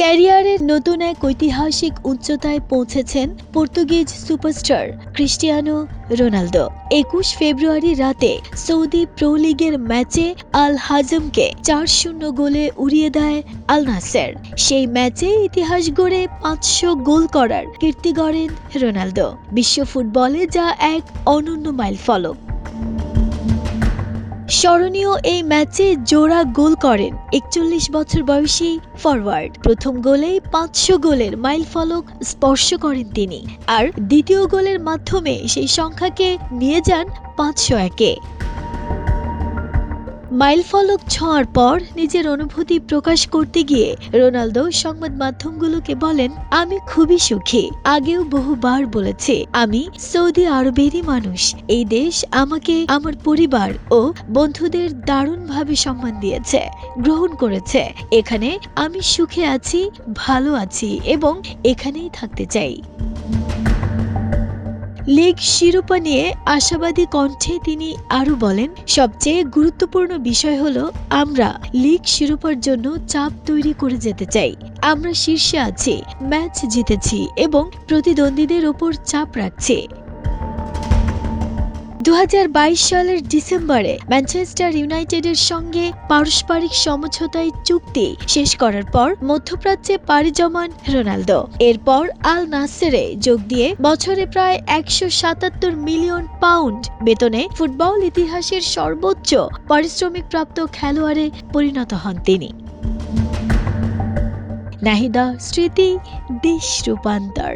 ক্যারিয়ারের নতুন এক ঐতিহাসিক উচ্চতায় পৌঁছেছেন পর্তুগিজ সুপারস্টার ক্রিস্টিয়ানো রোনালদো। ২১ ফেব্রুয়ারি রাতে সৌদি প্রো লিগের ম্যাচে আল হাজমকে ৪-০ গোলে উড়িয়ে দেয় আল নাসের। সেই ম্যাচে ইতিহাস গড়ে ৫০০ গোল করার কীর্তি গড়েন রোনালদো। বিশ্ব ফুটবলে যা এক অনন্য মাইলফলক। স্মরণীয় এই ম্যাচে জোড়া গোল করেন ৪১ বছর বয়সী ফরওয়ার্ড। প্রথম গোলেই ৫০০ গোলের মাইলফলক স্পর্শ করেন তিনি, আর দ্বিতীয় গোলের মাধ্যমে সেই সংখ্যাকে নিয়ে যান ৫০১-এ। মাইলফলক ছোঁয়ার পর নিজের অনুভূতি প্রকাশ করতে গিয়ে রোনালদো সংবাদ মাধ্যমগুলোকে বলেন, আমি খুবই সুখী। আগেও বহুবার বলেছি, আমি সৌদি আরবেরই মানুষ। এই দেশ আমাকে আমার পরিবার ও বন্ধুদের দারুণভাবে সম্মান দিয়েছে, গ্রহণ করেছে। এখানে আমি সুখে আছি, ভালো আছি এবং এখানেই থাকতে চাই। লিগ শিরোপা নিয়ে আশাবাদী কণ্ঠে তিনি আরও বলেন, সবচেয়ে গুরুত্বপূর্ণ বিষয় হলো আমরা লিগ শিরোপার জন্য চাপ তৈরি করে যেতে চাই। আমরা শীর্ষে আছি, ম্যাচ জিতেছি এবং প্রতিদ্বন্দ্বীদের ওপর চাপ রাখছি। ২০২২ সালের ডিসেম্বরে ম্যানচেস্টার ইউনাইটেডের সঙ্গে পারস্পরিক সমঝোতায় চুক্তি শেষ করার পর মধ্যপ্রাচ্যে পাড়ি জমান রোনালদো। এরপর আল নাসেরে যোগ দিয়ে বছরে প্রায় ১৭৭ মিলিয়ন পাউন্ড বেতনে ফুটবল ইতিহাসের সর্বোচ্চ পারিশ্রমিকপ্রাপ্ত খেলোয়াড়ে পরিণত হন তিনি। নাহিদা স্মৃতি, দেশ রূপান্তর।